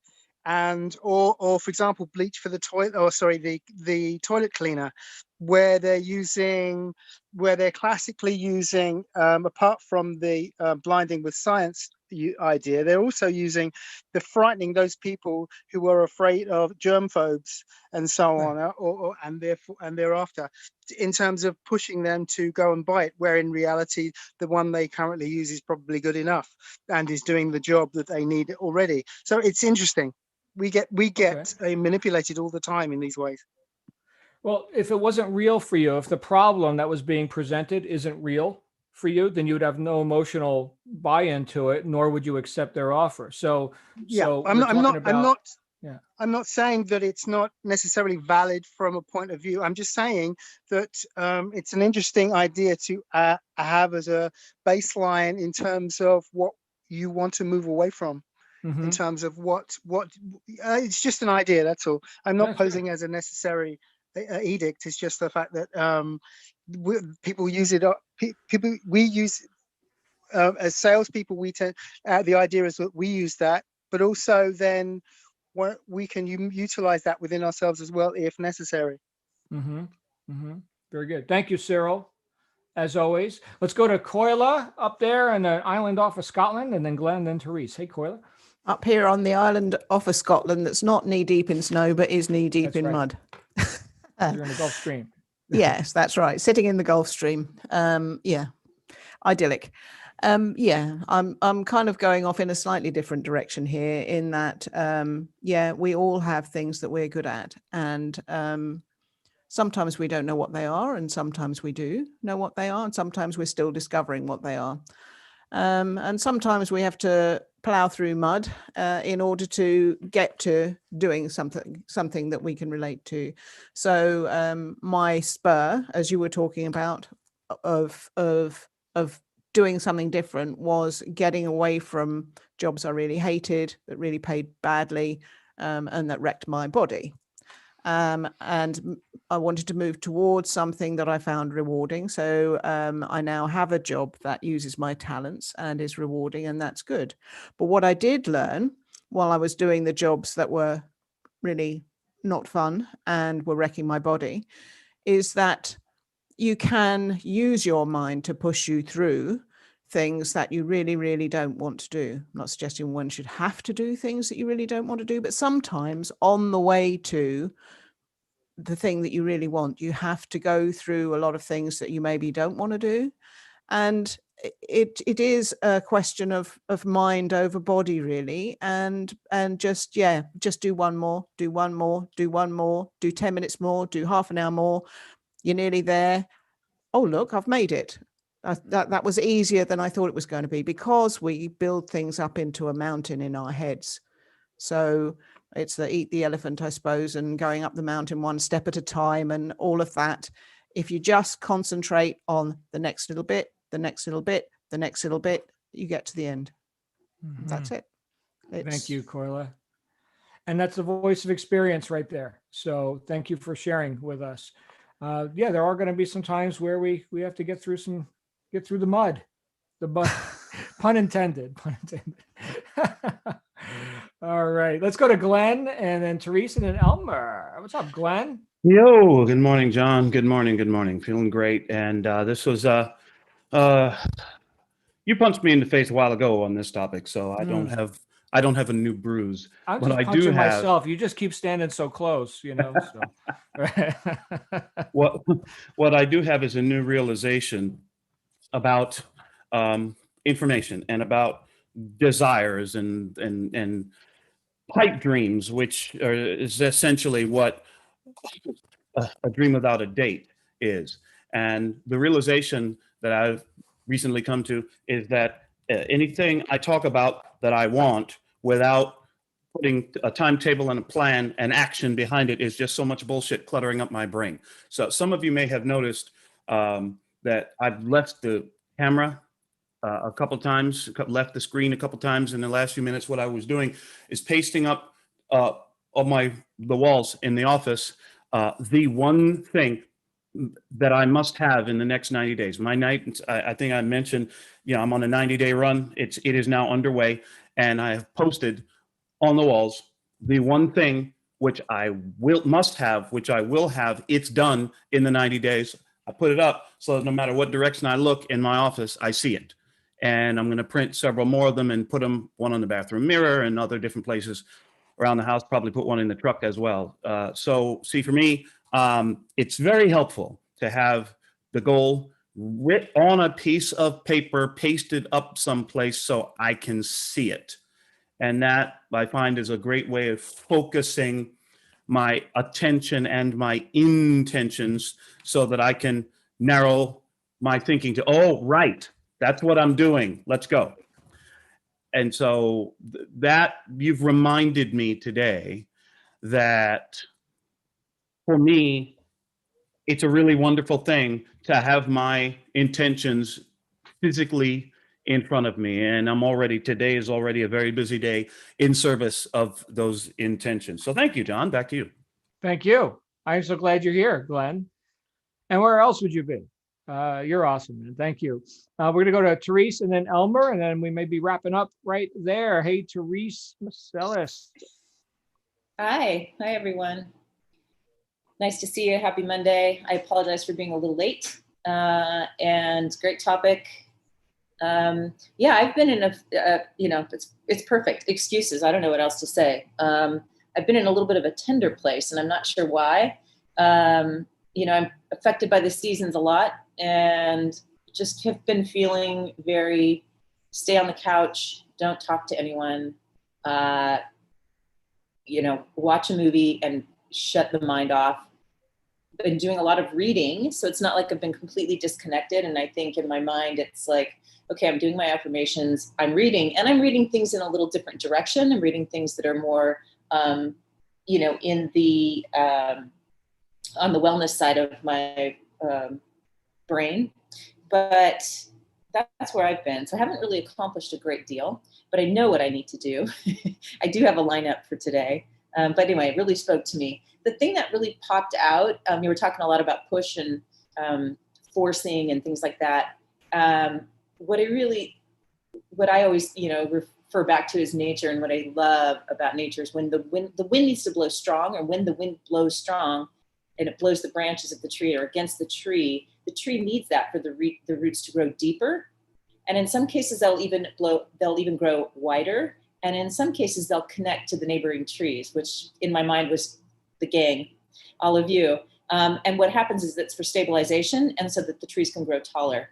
or for example, bleach for the toilet, or sorry, the toilet cleaner, where they're classically using, apart from the blinding with science idea, they're also using the frightening those people who are afraid of germphobes and so on, and thereafter, in terms of pushing them to go and buy it, where in reality the one they currently use is probably good enough and is doing the job that they need already. So it's interesting. We get manipulated all the time in these ways. Well, if it wasn't real for you, if the problem that was being presented isn't real for you, then you would have no emotional buy-in to it, nor would you accept their offer. So, yeah, so I'm not I'm not saying that it's not necessarily valid from a point of view. I'm just saying that it's an interesting idea to have as a baseline in terms of what you want to move away from. In terms of what it's just an idea, that's all. I'm not That's right. posing as a necessary edict. It's just the fact that people use it. We use as salespeople. We tend the idea is that we use that, but also then we can utilize that within ourselves as well if necessary. Very good. Thank you, Cyril. As always, let's go to Coila up there in the island off of Scotland, and then Glenn, then Therese. Hey, Coila. Up here on the island off of Scotland, that's not knee deep in snow, but is knee deep in mud. You're in the Gulf Stream. Yes, that's right. Sitting in the Gulf Stream. Yeah, idyllic. Yeah, I'm kind of going off in a slightly different direction here in that, yeah, we all have things that we're good at, and sometimes we don't know what they are, and sometimes we do know what they are, and sometimes we're still discovering what they are. And sometimes we have to plow through mud in order to get to doing something that we can relate to. So my spur, as you were talking about, of doing something different was getting away from jobs I really hated, that really paid badly, and that wrecked my body. And I wanted to move towards something that I found rewarding. So I now have a job that uses my talents and is rewarding, and that's good. But what I did learn while I was doing the jobs that were really not fun and were wrecking my body is that you can use your mind to push you through things that you really, really don't want to do. I'm not suggesting one should have to do things that you really don't want to do, but sometimes on the way to the thing that you really want, you have to go through a lot of things that you maybe don't want to do. And it is a question of mind over body, really. And just do one more, do 10 minutes more, do half an hour more. You're nearly there. Oh, look, I've made it. That was easier than I thought it was going to be, because we build things up into a mountain in our heads. So it's the eat the elephant, I suppose, and going up the mountain one step at a time and all of that. If you just concentrate on the next little bit, the next little bit, the next little bit, you get to the end. That's it. Thank you, Coila. And that's the voice of experience right there. So thank you for sharing with us. Yeah, there are going to be some times where we have to get through the mud. Pun intended. All right, let's go to Glenn and then Teresa and then Elmer. What's up, Glenn? Yo, good morning, John. Good morning. Feeling great. And this was you punched me in the face a while ago on this topic, so I don't have a new bruise. I'm But just I punching do have myself. You just keep standing so close, you know. So. what I do have is a new realization about information and about desires and pipe dreams, which is essentially what a dream without a date is. And the realization that I've recently come to is that anything I talk about that I want without putting a timetable and a plan and action behind it is just so much bullshit cluttering up my brain. So some of you may have noticed that I've left the camera a couple times, left the screen a couple times in the last few minutes. What I was doing is pasting up on the walls in the office the one thing that I must have in the next 90 days. I think I mentioned, I'm on a 90-day run. It is now underway, and I have posted on the walls the one thing which I must have, which I will have. It's done in the 90 days. I put it up so that no matter what direction I look in my office, I see it. And I'm going to print several more of them and put them, one on the bathroom mirror and other different places around the house, probably put one in the truck as well. So see, for me, it's very helpful to have the goal writ on a piece of paper, pasted up someplace so I can see it. And that I find is a great way of focusing my attention and my intentions so that I can narrow my thinking to, oh, right, that's what I'm doing. Let's go. And so that you've reminded me today that for me, it's a really wonderful thing to have my intentions physically in front of me. And today is already a very busy day in service of those intentions. So thank you, John. Back to you. Thank you. I'm so glad you're here, Glenn. And where else would you be? You're awesome, man. Thank you. We're going to go to Therese and then Elmer, and then we may be wrapping up right there. Hey, Therese Marcellus. Hi everyone. Nice to see you. Happy Monday. I apologize for being a little late. And great topic. Yeah, I've been in it's perfect. Excuses. I don't know what else to say. I've been in a little bit of a tender place, and I'm not sure why. I'm affected by the seasons a lot, and just have been feeling very stay on the couch, don't talk to anyone, watch a movie and shut the mind off. Been doing a lot of reading, so it's not like I've been completely disconnected. And I think in my mind, it's like, okay, I'm doing my affirmations, I'm reading, and I'm reading things in a little different direction. I'm reading things that are more, in the on the wellness side of my brain. But that's where I've been. So I haven't really accomplished a great deal, but I know what I need to do. I do have a lineup for today. But anyway, it really spoke to me. The thing that really popped out, you were talking a lot about push and forcing and things like that. What I always, refer back to is nature. And what I love about nature is when the wind needs to blow strong, or when the wind blows strong and it blows the branches of the tree or against the tree needs that for the roots to grow deeper. And in some cases, they'll even grow wider. And in some cases, they'll connect to the neighboring trees, which in my mind was the gang, all of you. And what happens is it's for stabilization, and so that the trees can grow taller.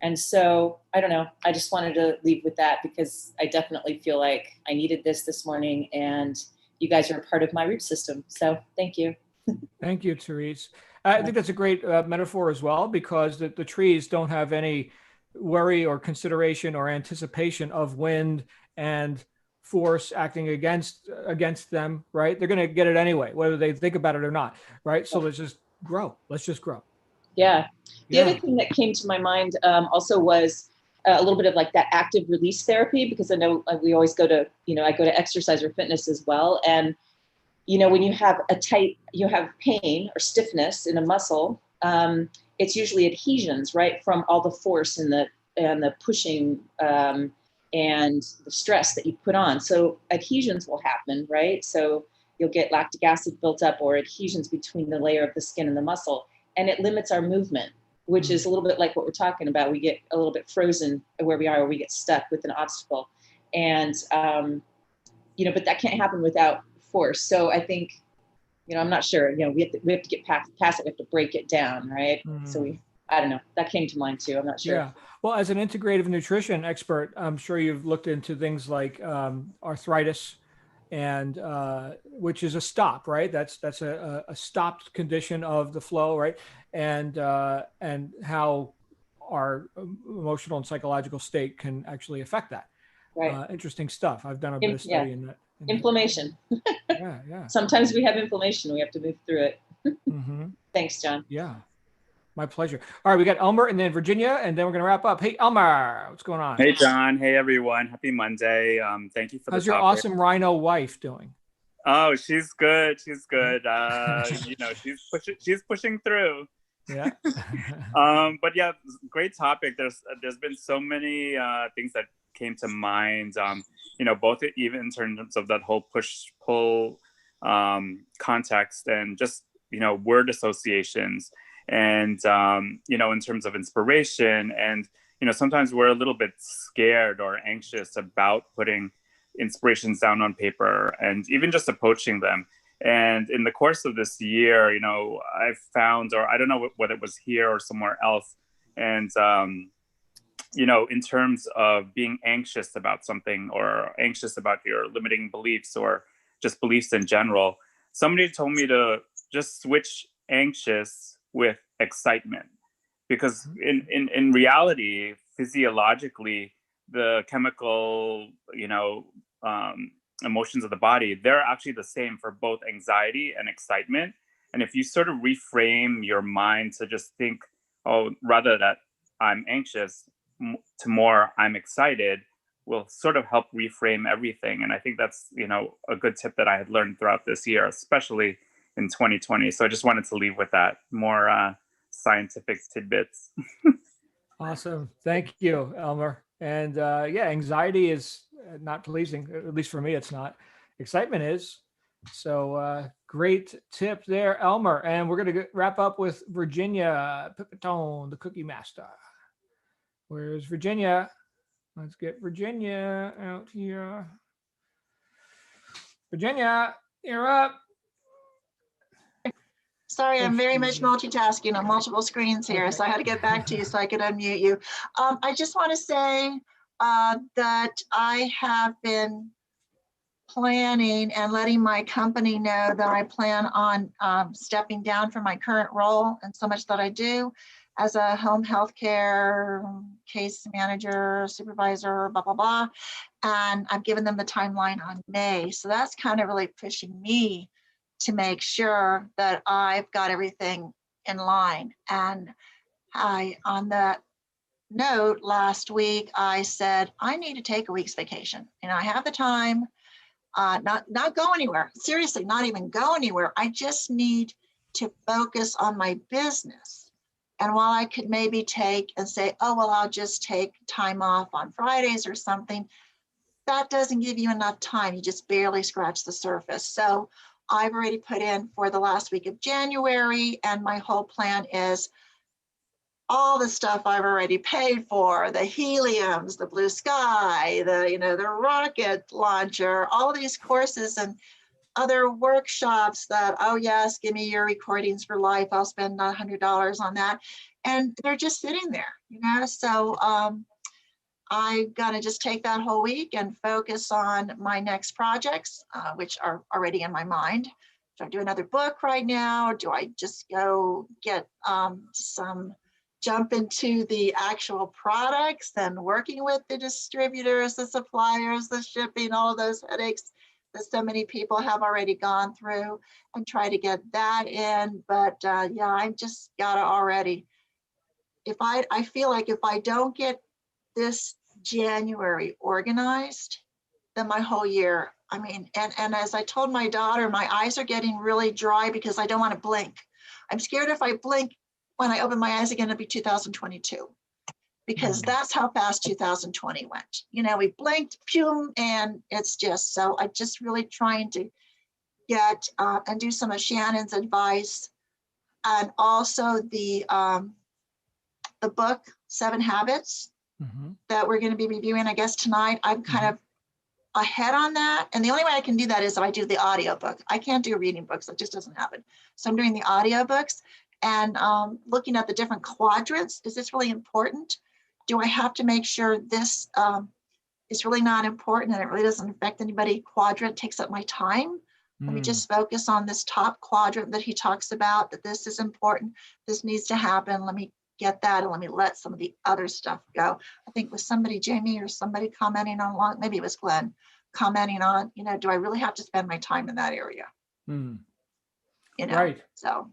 And so, I don't know, I just wanted to leave with that, because I definitely feel like I needed this morning, and you guys are a part of my root system. So thank you. Thank you, Therese. I think that's a great metaphor as well, because the trees don't have any worry or consideration or anticipation of wind and force acting against them, right? They're going to get it anyway, whether they think about it or not, right? So let's just grow. Yeah. The other thing that came to my mind also was a little bit of like that active release therapy, because I know we always go to, I go to exercise or fitness as well. And, when you have you have pain or stiffness in a muscle, it's usually adhesions, right? From all the force and the pushing and the stress that you put on. So adhesions will happen, right? So you'll get lactic acid built up, or adhesions between the layer of the skin and the muscle, and it limits our movement, which is a little bit like what we're talking about. We get a little bit frozen where we are, or we get stuck with an obstacle. And, but that can't happen without force. So I think, I'm not sure, we have to get past it. We have to break it down, right? So I don't know, that came to mind too. I'm not sure. Yeah. Well, as an integrative nutrition expert, I'm sure you've looked into things like arthritis, and which is a stop, right? That's a stopped condition of the flow, right? And how our emotional and psychological state can actually affect that. Right. Interesting stuff. I've done a bit of study in that. Inflammation. Yeah. Sometimes we have inflammation. We have to move through it. Mm-hmm. Thanks, John. Yeah. My pleasure. All right, we got Elmer and then Virginia, and then we're going to wrap up. Hey, Elmer, what's going on? Hey, John. Hey, everyone. Happy Monday. Thank you for the How's your topic. awesome rhino wife doing? Oh, she's good. She's good. She's pushing through. Yeah. But yeah, great topic. There's been so many things that came to mind. Both even in terms of that whole push-pull context, and just word associations, and in terms of inspiration. And sometimes we're a little bit scared or anxious about putting inspirations down on paper, and even just approaching them. And in the course of this year, I've found, or I don't know whether it was here or somewhere else, and in terms of being anxious about something, or anxious about your limiting beliefs, or just beliefs in general, somebody told me to just switch anxious with excitement, because in reality, physiologically, the chemical emotions of the body, they're actually the same for both anxiety and excitement. And if you sort of reframe your mind to just think, oh, rather that I'm anxious to more I'm excited, will sort of help reframe everything. And I think that's, a good tip that I had learned throughout this year, especially in 2020. So I just wanted to leave with that more scientific tidbits. Awesome. Thank you, Elmer. And yeah, anxiety is not pleasing. At least for me, it's not. Excitement is. So great tip there, Elmer. And we're going to wrap up with Virginia Pipitone, the Cookie Master. Where's Virginia? Let's get Virginia out here. Virginia, you're up. Sorry, I'm very much multitasking on multiple screens here, so I had to get back to you so I could unmute you. I just want to say that I have been planning and letting my company know that I plan on stepping down from my current role and so much that I do as a home healthcare case manager, supervisor, blah, blah, blah. And I've given them the timeline on May. So that's kind of really pushing me to make sure that I've got everything in line. And on that note, last week, I said, I need to take a week's vacation. And I have the time, not go anywhere. Seriously, not even go anywhere. I just need to focus on my business. And while I could maybe take and say, oh, well, I'll just take time off on Fridays or something, that doesn't give you enough time. You just barely scratch the surface. So I've already put in for the last week of January, and my whole plan is all the stuff I've already paid for, the heliums, the blue sky, the rocket launcher, all these courses and other workshops that, oh yes, give me your recordings for life. I'll spend $100 on that. And they're just sitting there, So I'm gonna just take that whole week and focus on my next projects, which are already in my mind. Do I do another book right now? Do I just go get jump into the actual products and working with the distributors, the suppliers, the shipping, all of those headaches that so many people have already gone through, and try to get that in. But yeah, I just gotta already, I feel like if I don't get this January organized, then my whole year, and as I told my daughter, my eyes are getting really dry because I don't want to blink. I'm scared if I blink, when I open my eyes again, it'll be 2022, because that's how fast 2020 went. We blinked, pum, and it's just, so I'm just really trying to get and do some of Shannon's advice, and also the book 7 Habits that we're going to be reviewing, I guess, tonight. I'm kind of ahead on that, and the only way I can do that is if I do the audiobook. I can't do reading books, it just doesn't happen. So I'm doing the audiobooks and looking at the different quadrants. Is this really important? Do I have to make sure this is really not important and it really doesn't affect anybody? Quadrant takes up my time. Let me just focus on this top quadrant that he talks about, that this is important, this needs to happen. Let me get that, and let me let some of the other stuff go. I think with somebody, Jamie or somebody commenting on, maybe it was Glenn, commenting on, do I really have to spend my time in that area? Right. So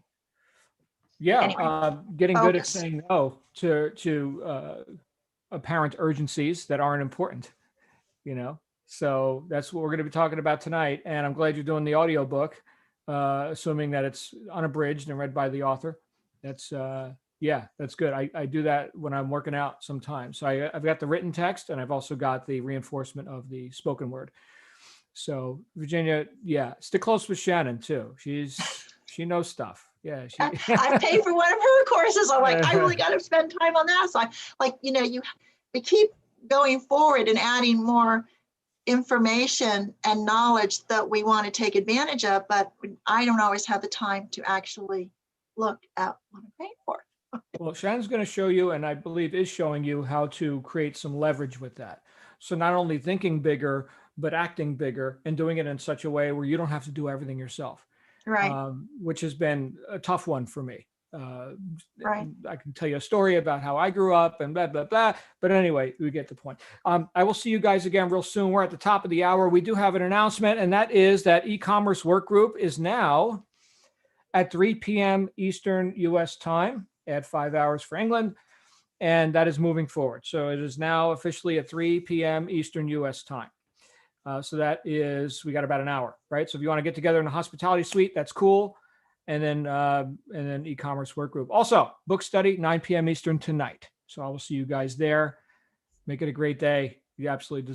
yeah, anyway, getting good at saying no to apparent urgencies that aren't important, So that's what we're going to be talking about tonight. And I'm glad you're doing the audiobook, assuming that it's unabridged and read by the author. That's yeah, that's good. I do that when I'm working out sometimes. So I've got the written text, and I've also got the reinforcement of the spoken word. So Virginia, yeah, stick close with Shannon too. She knows stuff. Yeah, I paid for one of her courses. I'm like, I really got to spend time on that. So we keep going forward and adding more information and knowledge that we want to take advantage of, but I don't always have the time to actually look at what I'm paying for. Well, Shannon's going to show you, and I believe is showing you, how to create some leverage with that. So not only thinking bigger, but acting bigger, and doing it in such a way where you don't have to do everything yourself. Right. Which has been a tough one for me. Right. I can tell you a story about how I grew up and blah, blah, blah. But anyway, we get the point. I will see you guys again real soon. We're at the top of the hour. We do have an announcement, and that is that e-commerce work group is now at 3 p.m. Eastern US time, add 5 hours for England. And that is moving forward. So it is now officially at 3 p.m. Eastern US time. So that is, we got about an hour, right? So if you want to get together in a hospitality suite, that's cool. And then e-commerce work group. Also, book study, 9 p.m. Eastern tonight. So I will see you guys there. Make it a great day. You absolutely deserve